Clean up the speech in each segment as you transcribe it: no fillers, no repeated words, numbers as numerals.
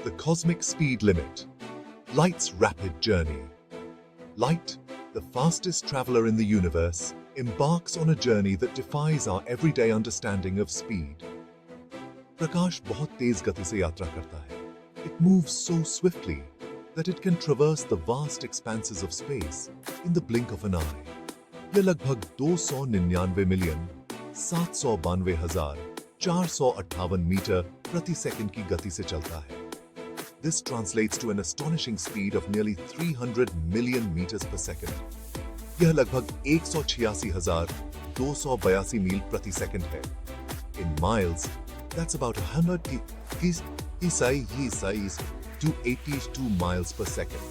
The cosmic speed limit. Light's rapid journey. Light, the fastest traveler in the universe, embarks on a journey that defies our everyday understanding of speed. प्रकाश बहुत तेज गति से यात्रा करता है. It moves so swiftly that it can traverse the vast expanses of space in the blink of an eye. यह लगभग 299,792,458 metre प्रति second की गति से चलता है. This translates to an astonishing speed of nearly 300 million meters per second. यह लगभग 186,282 मील प्रति सेकंड है. In miles, that's about 282 miles per second.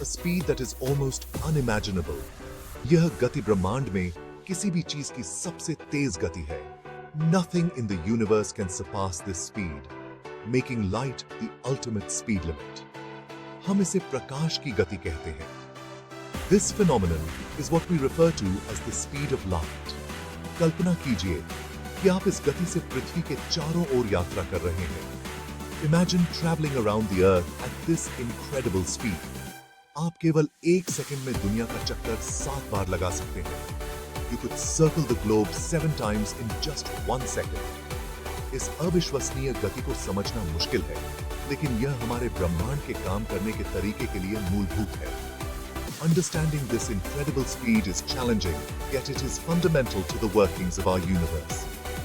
A speed that is almost unimaginable. यह गति ब्रह्मांड में किसी भी चीज की सबसे तेज गति है. Nothing in the universe can surpass this speed, making light the ultimate speed limit. हम इसे प्रकाश की गति कहते हैं. This phenomenon is what we refer to as the speed of light. कल्पना कीजिए कि आप इस गति से पृथ्वी के चारों ओर यात्रा कर रहे हैं. Imagine traveling around the earth at this incredible speed. आप केवल 1 सेकंड में दुनिया का चक्कर 7 बार लगा सकते हैं. You could circle the globe 7 times in just 1 second. इस अविश्वसनीय गति को समझना मुश्किल है, लेकिन यह हमारे ब्रह्मांड के काम करने के तरीके के लिए मूलभूत है. Understanding this incredible speed is challenging, yet it is fundamental to the workings of our universe.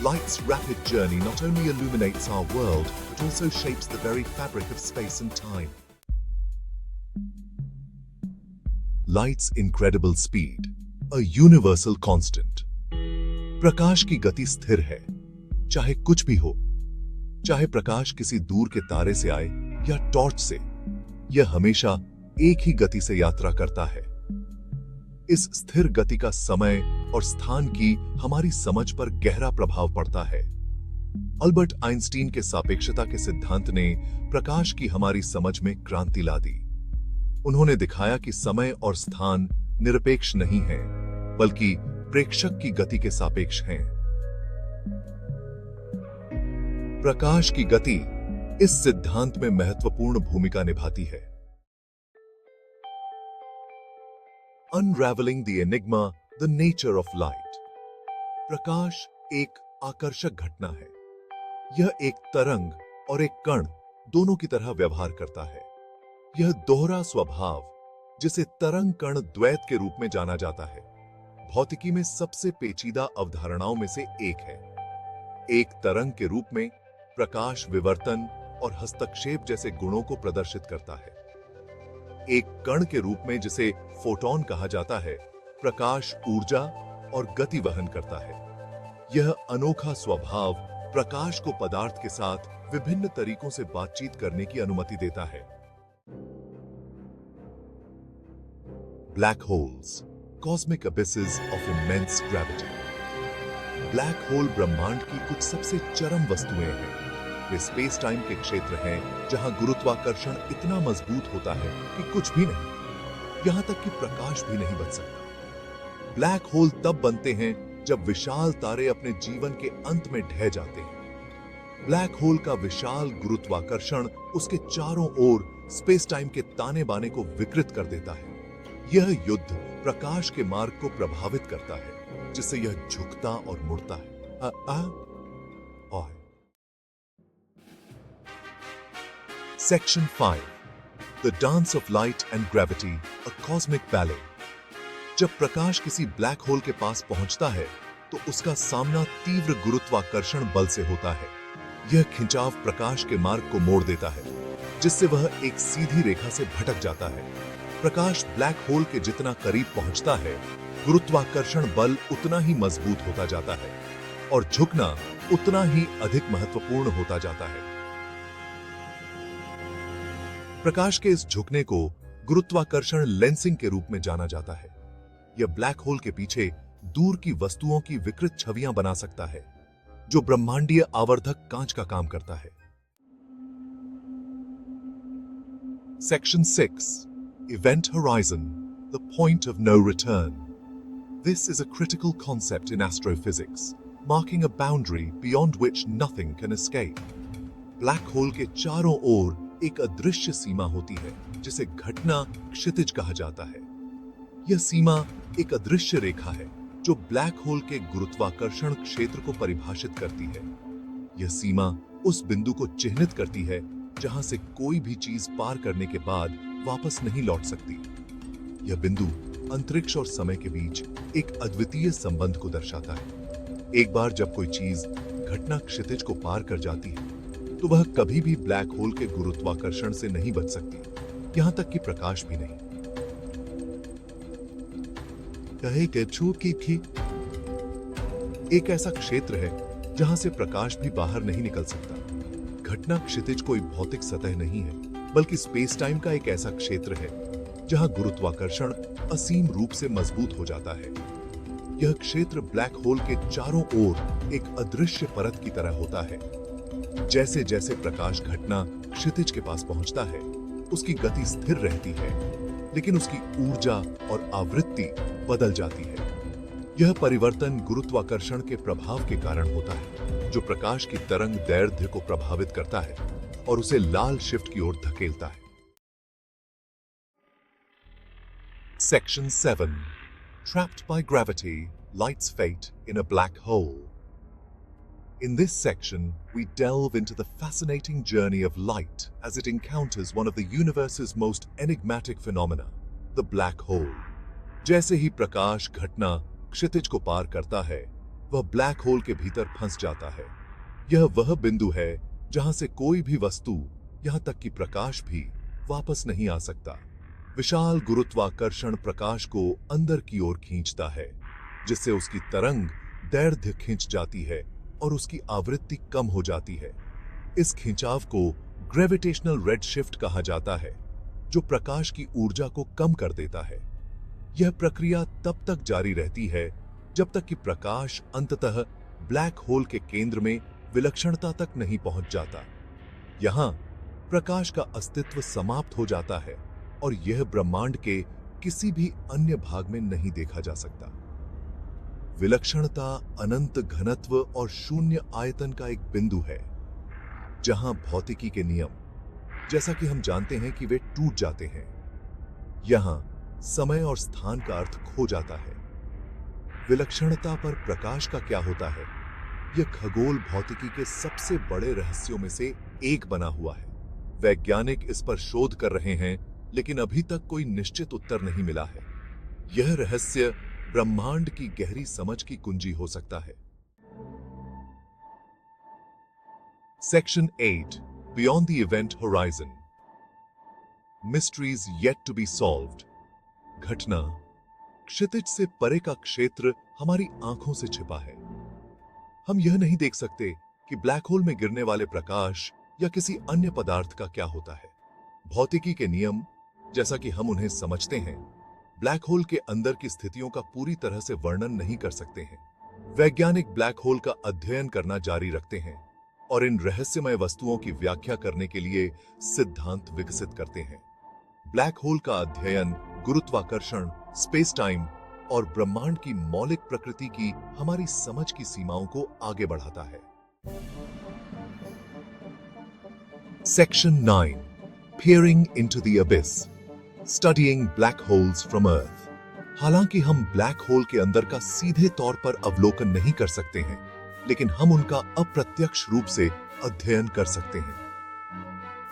Light's rapid journey not only illuminates our world, but also shapes the very fabric of space and time. Light's incredible speed, a universal constant. प्रकाश की गति स्थिर है, चाहे कुछ भी हो. चाहे प्रकाश किसी दूर के तारे से आए या टॉर्च से, यह हमेशा एक ही गति से यात्रा करता है. इस स्थिर गति का समय और स्थान की हमारी समझ पर गहरा प्रभाव पड़ता है. अल्बर्ट आइंस्टीन के सापेक्षता के सिद्धांत ने प्रकाश की हमारी समझ में क्रांति ला दी. उन्होंने दिखाया कि समय और स्थान निरपेक्ष नहीं है, बल्कि प्रेक्षक की गति के सापेक्ष हैं. प्रकाश की गति इस सिद्धांत में महत्वपूर्ण भूमिका निभाती है. Unraveling the enigma, the nature of light. प्रकाश एक आकर्षक घटना है. यह एक तरंग और एक कण दोनों की तरह व्यवहार करता है. यह दोहरा स्वभाव, जिसे तरंग कण द्वैत के रूप में जाना जाता है, भौतिकी में सबसे पेचीदा अवधारणाओं में से एक है. एक तरंग के रूप में प्रकाश विवर्तन और हस्तक्षेप जैसे गुणों को प्रदर्शित करता है. एक कण के रूप में, जिसे फोटॉन कहा जाता है, प्रकाश ऊर्जा और गति वहन करता है. यह अनोखा स्वभाव प्रकाश को पदार्थ के साथ विभिन्न तरीकों से बातचीत करने की अनुमति देता है. Black holes, cosmic abysses of immense gravity. Black hole ब्रह्मांड की कुछ सबसे चरम वस्तुएं हैं. वे स्पेस टाइम के क्षेत्र हैं जहां गुरुत्वाकर्षण इतना मजबूत होता है कि कुछ भी नहीं, यहां तक कि प्रकाश भी नहीं बच सकता. ब्लैक होल तब बनते हैं जब विशाल तारे अपने जीवन के अंत में ढह जाते हैं. ब्लैक होल का विशाल गुरुत्वाकर्षण उसके चारों ओर स्पेस टाइम के ताने बाने को विकृत कर देता है. यह युद्ध प्रकाश के मार्ग को प्रभावित करता है, जिससे यह झुकता और मुड़ता है. Section 5. The Dance of Light and Gravity, a Cosmic Ballet. जब प्रकाश किसी ब्लैक होल के पास पहुंचता है, तो उसका सामना तीव्र गुरुत्वाकर्षण बल से होता है. यह खिंचाव प्रकाश के मार्ग को मोड़ देता है, जिससे वह एक सीधी रेखा से भटक जाता है. प्रकाश ब्लैक होल के जितना करीब पहुंचता है, गुरुत्वाकर्षण बल उतना ही मजबूत होता जाता है और झुकना उतना ही अधिक महत्वपूर्ण होता जाता है. प्रकाश के इस झुकने को गुरुत्वाकर्षण लेंसिंग के रूप में जाना जाता है. यह ब्लैक होल के पीछे दूर की वस्तुओं की विकृत छवियां बना सकता है, जो ब्रह्मांडीय आवर्धक कांच का काम करता है. Section 6. Event Horizon, the point of no return. This is a critical concept in astrophysics, marking a boundary beyond which nothing can escape. Black hole के चारों ओर एक अदृश्य सीमा होती है जिसे घटना क्षितिज कहा जाता है। यह सीमा एक अदृश्य रेखा है जो ब्लैक होल के गुरुत्वाकर्षण क्षेत्र को परिभाषित करती है। यह सीमा उस बिंदु को चिह्नित करती है जहां से कोई भी चीज पार करने के बाद वापस नहीं लौट सकती। यह बिंदु अंतरिक्ष और समय के बीच एक अद्वितीय संबंध को दर्शाता है। एक बार जब कोई चीज घटना क्षितिज को पार कर जाती है तो वह कभी भी ब्लैक होल के गुरुत्वाकर्षण से नहीं बच सकती, यहां तक कि प्रकाश भी नहीं। एक ऐसा क्षेत्र है जहां से प्रकाश भी बाहर नहीं निकल सकता। घटना क्षितिज कोई भौतिक सतह नहीं है, बल्कि स्पेस टाइम का एक ऐसा क्षेत्र है जहां गुरुत्वाकर्षण असीम रूप से मजबूत हो जाता है। यह क्षेत्र ब्लैक होल के चारों ओर एक अदृश्य परत की तरह होता है। जैसे जैसे प्रकाश घटना क्षितिज के पास पहुंचता है, उसकी गति स्थिर रहती है, लेकिन उसकी ऊर्जा और आवृत्ति बदल जाती है। यह परिवर्तन गुरुत्वाकर्षण के प्रभाव के कारण होता है, जो प्रकाश की तरंग दैर्ध्य को प्रभावित करता है और उसे लाल शिफ्ट की ओर धकेलता है। Section 7. Trapped by gravity, light's fate in a black hole. In this section, we delve into the fascinating journey of light as it encounters one of the universe's most enigmatic phenomena, the black hole. जैसे ही प्रकाश घटना क्षितिज को पार करता है, वह black hole के भीतर फंस जाता है। यह वह बिंदु है जहां से कोई भी वस्तु, यहां तक कि प्रकाश भी, वापस नहीं आ सकता। विशाल गुरुत्वाकर्षण प्रकाश को अंदर की ओर खींचता है, जिससे उसकी तरंग दैर्ध्य खिंच जाती है और उसकी आवृत्ति कम हो जाती है। इस खिंचाव को ग्रेविटेशनल रेडशिफ्ट कहा जाता है, जो प्रकाश की ऊर्जा को कम कर देता है। यह प्रक्रिया तब तक जारी रहती है जब तक कि प्रकाश अंततः ब्लैक होल के केंद्र में विलक्षणता तक नहीं पहुंच जाता। यहां प्रकाश का अस्तित्व समाप्त हो जाता है और यह ब्रह्मांड के किसी भी अन्य भाग में नहीं देखा जा सकता। विलक्षणता अनंत घनत्व और शून्य आयतन का एक बिंदु है, जहां भौतिकी के नियम, जैसा कि हम जानते हैं कि वे टूट जाते हैं। यहां समय और स्थान का अर्थ खो जाता है। विलक्षणता पर प्रकाश का क्या होता है, यह खगोल भौतिकी के सबसे बड़े रहस्यों में से एक बना हुआ है। वैज्ञानिक इस पर शोध कर रहे हैं, लेकिन अभी तक कोई निश्चित उत्तर नहीं मिला है। यह रहस्य ब्रह्मांड की गहरी समझ की कुंजी हो सकता है। Section 8. Beyond the event horizon. Mysteries yet to be solved. घटना क्षितिज से परे का क्षेत्र हमारी आंखों से छिपा है। हम यह नहीं देख सकते कि ब्लैक होल में गिरने वाले प्रकाश या किसी अन्य पदार्थ का क्या होता है। भौतिकी के नियम, जैसा कि हम उन्हें समझते हैं, ब्लैक होल के अंदर की स्थितियों का पूरी तरह से वर्णन नहीं कर सकते हैं। वैज्ञानिक ब्लैक होल का अध्ययन करना जारी रखते हैं और इन रहस्यमय वस्तुओं की व्याख्या करने के लिए सिद्धांत विकसित करते हैं। ब्लैक होल का अध्ययन गुरुत्वाकर्षण, स्पेस टाइम और ब्रह्मांड की मौलिक प्रकृति की हमारी समझ की सीमाओं को आगे बढ़ाता है। Section 9. Peering into the abyss. Studying black holes from Earth. हालांकि हम ब्लैक होल के अंदर का सीधे तौर पर अवलोकन नहीं कर सकते हैं, लेकिन हम उनका अप्रत्यक्ष रूप से अध्ययन कर सकते हैं।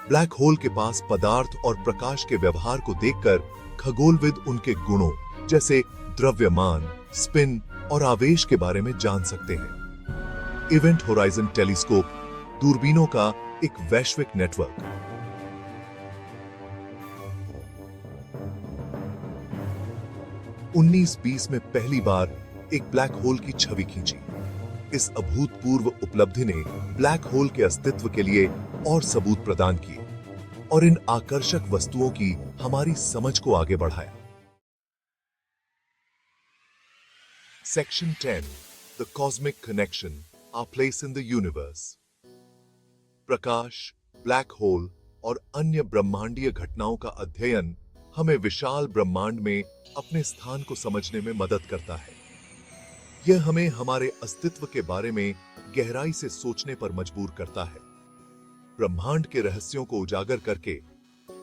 ब्लैक होल के पास पदार्थ और प्रकाश के व्यवहार को देखकर खगोलविद उनके गुणों, जैसे द्रव्यमान, स्पिन और आवेश के बारे में जान सकते हैं। इवेंट होराइजन टेलीस्कोप दूरबीनों का एक वैश्विक नेटवर्क। 1920 में पहली बार एक ब्लैक होल की छवि खींची। इस अभूतपूर्व उपलब्धि ने ब्लैक होल के अस्तित्व के लिए और सबूत प्रदान किए और इन आकर्षक वस्तुओं की हमारी समझ को आगे बढ़ाया। Section 10. The Cosmic Connection, Our Place in the Universe. Prakash, black hole और अन्य ब्रह्मांडीय घटनाओं का अध्ययन हमें विशाल ब्रह्मांड में अपने स्थान को समझने में मदद करता है। यह हमें हमारे अस्तित्व के बारे में गहराई से सोचने पर मजबूर करता है। ब्रह्मांड के रहस्यों को उजागर करके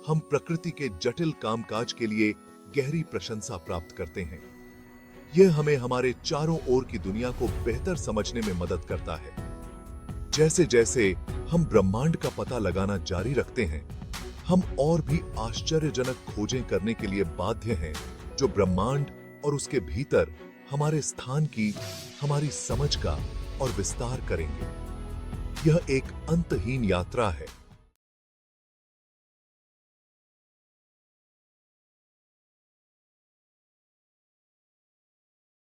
हम प्रकृति के जटिल कामकाज के लिए गहरी प्रशंसा प्राप्त करते हैं। यह हमें हमारे चारों ओर की दुनिया को बेहतर समझने में मदद करता है। जैसे जैसे हम ब्रह्मांड का पता लगाना जारी रखते हैं, हम और भी आश्चर्यजनक खोजें करने के लिए बाध्य हैं, जो ब्रह्मांड और उसके भीतर हमारे स्थान की, हमारी समझ का और विस्तार करेंगे। यह एक अंतहीन यात्रा है,